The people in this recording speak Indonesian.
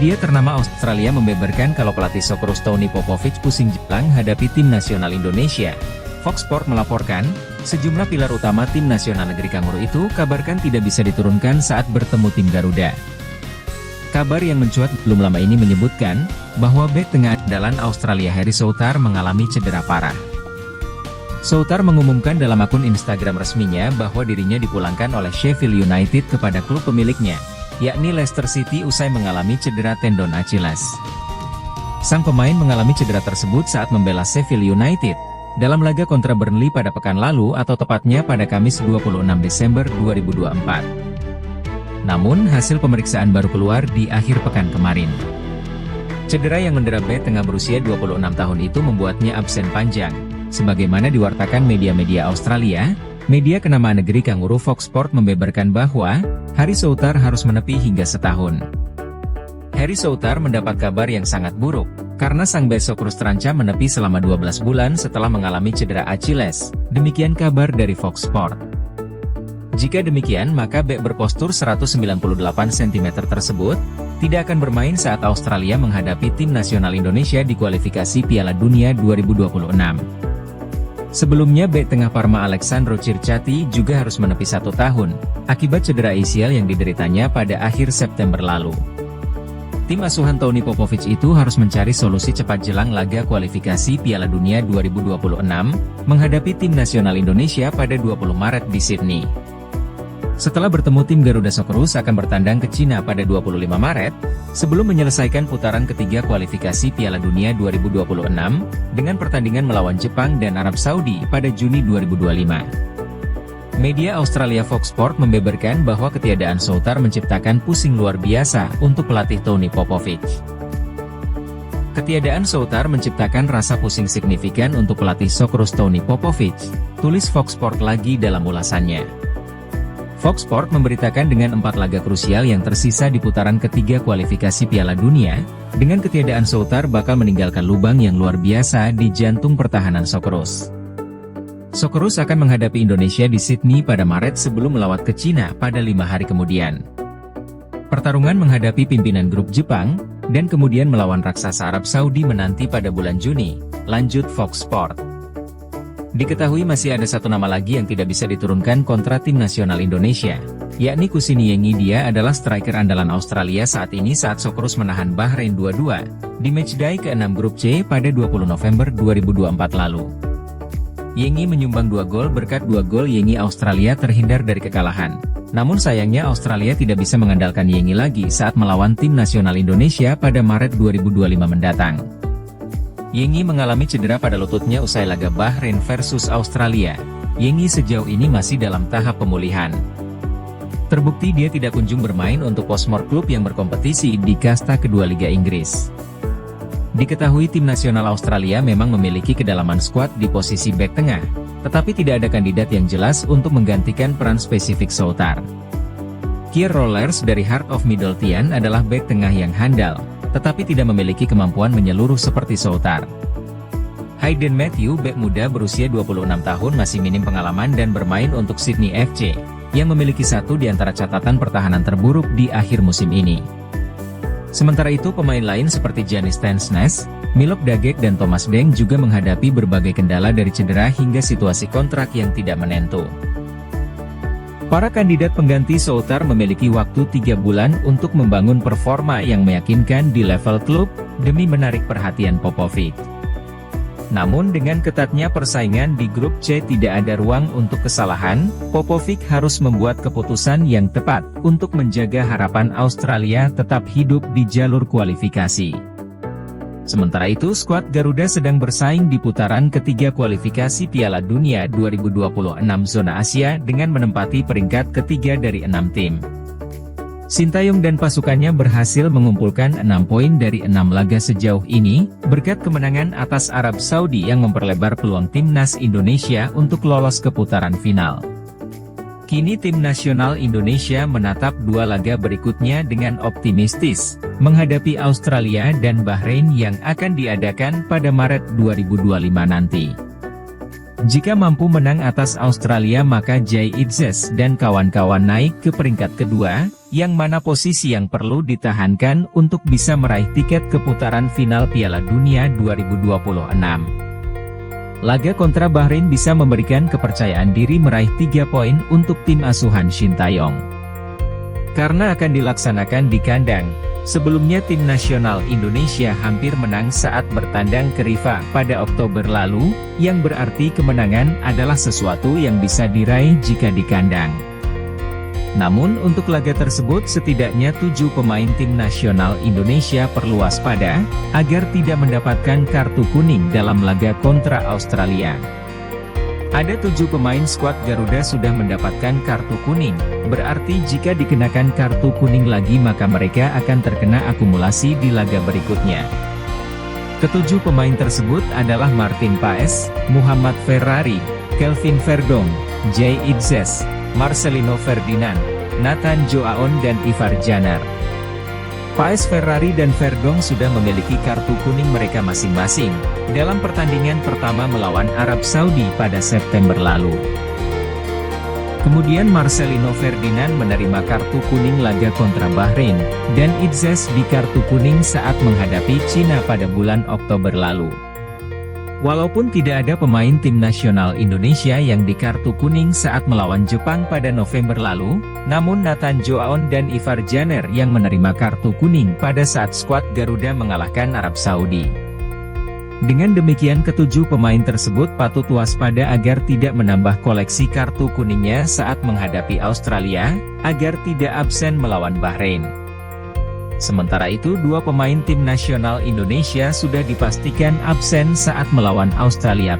Media ternama Australia membeberkan kalau pelatih Socceroos Tony Popovich pusing jelang hadapi tim nasional Indonesia. Fox Sport melaporkan, sejumlah pilar utama tim nasional negeri Kanguru itu kabarkan tidak bisa diturunkan saat bertemu tim Garuda. Kabar yang mencuat belum lama ini menyebutkan, bahwa bek tengah andalan Australia Harry Souttar mengalami cedera parah. Souttar mengumumkan dalam akun Instagram resminya bahwa dirinya dipulangkan oleh Sheffield United kepada klub pemiliknya, yakni Leicester City usai mengalami cedera tendon Achilles. Sang pemain mengalami cedera tersebut saat membela Sheffield United dalam laga kontra Burnley pada pekan lalu atau tepatnya pada Kamis 26 Desember 2024. Namun hasil pemeriksaan baru keluar di akhir pekan kemarin. Cedera yang mendera bek tengah berusia 26 tahun itu membuatnya absen panjang. Sebagaimana diwartakan media-media Australia, media kenamaan negeri Kanguru Fox Sport membeberkan bahwa Harry Souttar harus menepi hingga setahun. Harry Souttar mendapat kabar yang sangat buruk, karena sang bek Socceroos terancam menepi selama 12 bulan setelah mengalami cedera Achilles, demikian kabar dari Fox Sport. Jika demikian maka bek berpostur 198 cm tersebut, tidak akan bermain saat Australia menghadapi tim nasional Indonesia di kualifikasi Piala Dunia 2026. Sebelumnya bek tengah Parma Alexandro Circati juga harus menepi 1 tahun, akibat cedera ACL yang dideritanya pada akhir September lalu. Tim asuhan Tony Popovich itu harus mencari solusi cepat jelang laga kualifikasi Piala Dunia 2026, menghadapi tim nasional Indonesia pada 20 Maret di Sydney. Setelah bertemu tim Garuda Socceroos akan bertandang ke Cina pada 25 Maret, sebelum menyelesaikan putaran ketiga kualifikasi Piala Dunia 2026, dengan pertandingan melawan Jepang dan Arab Saudi pada Juni 2025. Media Australia Fox Sport membeberkan bahwa ketiadaan Souttar menciptakan pusing luar biasa untuk pelatih Tony Popovich. Ketiadaan Souttar menciptakan rasa pusing signifikan untuk pelatih Socceroos Tony Popovich, tulis Fox Sport lagi dalam ulasannya. Fox Sport memberitakan dengan 4 laga krusial yang tersisa di putaran ketiga kualifikasi Piala Dunia, dengan ketiadaan Souttar bakal meninggalkan lubang yang luar biasa di jantung pertahanan Socceroos. Socceroos akan menghadapi Indonesia di Sydney pada Maret sebelum melawat ke Cina pada 5 hari kemudian. Pertarungan menghadapi pimpinan grup Jepang, dan kemudian melawan raksasa Arab Saudi menanti pada bulan Juni, lanjut Fox Sport. Diketahui masih ada satu nama lagi yang tidak bisa diturunkan kontra tim nasional Indonesia, yakni Kusini Yengi. Dia adalah striker andalan Australia saat ini saat Socceroos menahan Bahrain 2-2, di matchday ke-6 grup C pada 20 November 2024 lalu. Yengi menyumbang 2 gol berkat 2 gol Yengi Australia terhindar dari kekalahan. Namun sayangnya Australia tidak bisa mengandalkan Yengi lagi saat melawan tim nasional Indonesia pada Maret 2025 mendatang. Yengi mengalami cedera pada lututnya usai laga Bahrain versus Australia. Yengi sejauh ini masih dalam tahap pemulihan. Terbukti dia tidak kunjung bermain untuk Portsmouth klub yang berkompetisi di kasta kedua Liga Inggris. Diketahui tim nasional Australia memang memiliki kedalaman skuad di posisi bek tengah, tetapi tidak ada kandidat yang jelas untuk menggantikan peran spesifik Souttar. Kier Rollers dari Heart of Midlothian adalah bek tengah yang handal, tetapi tidak memiliki kemampuan menyeluruh seperti Souttar. Hayden Matthew, bek muda berusia 26 tahun masih minim pengalaman dan bermain untuk Sydney FC, yang memiliki satu di antara catatan pertahanan terburuk di akhir musim ini. Sementara itu pemain lain seperti Giannis Stensnes, Milok Dagek dan Thomas Deng juga menghadapi berbagai kendala dari cedera hingga situasi kontrak yang tidak menentu. Para kandidat pengganti Souttar memiliki waktu 3 bulan untuk membangun performa yang meyakinkan di level klub, demi menarik perhatian Popovich. Namun dengan ketatnya persaingan di grup C tidak ada ruang untuk kesalahan, Popovich harus membuat keputusan yang tepat, untuk menjaga harapan Australia tetap hidup di jalur kualifikasi. Sementara itu skuad Garuda sedang bersaing di putaran ketiga kualifikasi Piala Dunia 2026 zona Asia dengan menempati peringkat ketiga dari 6 tim. Sintayong dan pasukannya berhasil mengumpulkan 6 poin dari 6 laga sejauh ini, berkat kemenangan atas Arab Saudi yang memperlebar peluang timnas Indonesia untuk lolos ke putaran final. Kini tim nasional Indonesia menatap 2 laga berikutnya dengan optimistis, menghadapi Australia dan Bahrain yang akan diadakan pada Maret 2025 nanti. Jika mampu menang atas Australia maka Jay Itzes dan kawan-kawan naik ke peringkat kedua, yang mana posisi yang perlu ditahankan untuk bisa meraih tiket ke putaran final Piala Dunia 2026. Laga kontra Bahrain bisa memberikan kepercayaan diri meraih 3 poin untuk tim asuhan Shin Tae-yong. Karena akan dilaksanakan di kandang, sebelumnya tim nasional Indonesia hampir menang saat bertandang ke Rifa pada Oktober lalu, yang berarti kemenangan adalah sesuatu yang bisa diraih jika di kandang. Namun untuk laga tersebut setidaknya 7 pemain tim nasional Indonesia perlu waspada, agar tidak mendapatkan kartu kuning dalam laga kontra Australia. Ada 7 pemain skuad Garuda sudah mendapatkan kartu kuning, berarti jika dikenakan kartu kuning lagi maka mereka akan terkena akumulasi di laga berikutnya. Ketujuh pemain tersebut adalah Martin Paes, Muhammad Ferrari, Kelvin Verdong, Jay Idzes, Marcelino Ferdinand, Nathan Joaon dan Ivar Janar. Paes, Ferrari dan Verdong sudah memiliki kartu kuning mereka masing-masing, dalam pertandingan pertama melawan Arab Saudi pada September lalu. Kemudian Marcelino Ferdinand menerima kartu kuning laga kontra Bahrain, dan Idzes di kartu kuning saat menghadapi Cina pada bulan Oktober lalu. Walaupun tidak ada pemain tim nasional Indonesia yang di kartu kuning saat melawan Jepang pada November lalu, namun Nathan Joaon dan Ivar Janar yang menerima kartu kuning pada saat skuad Garuda mengalahkan Arab Saudi. Dengan demikian ketujuh pemain tersebut patut waspada agar tidak menambah koleksi kartu kuningnya saat menghadapi Australia, agar tidak absen melawan Bahrain. Sementara itu 2 pemain tim nasional Indonesia sudah dipastikan absen saat melawan Australia.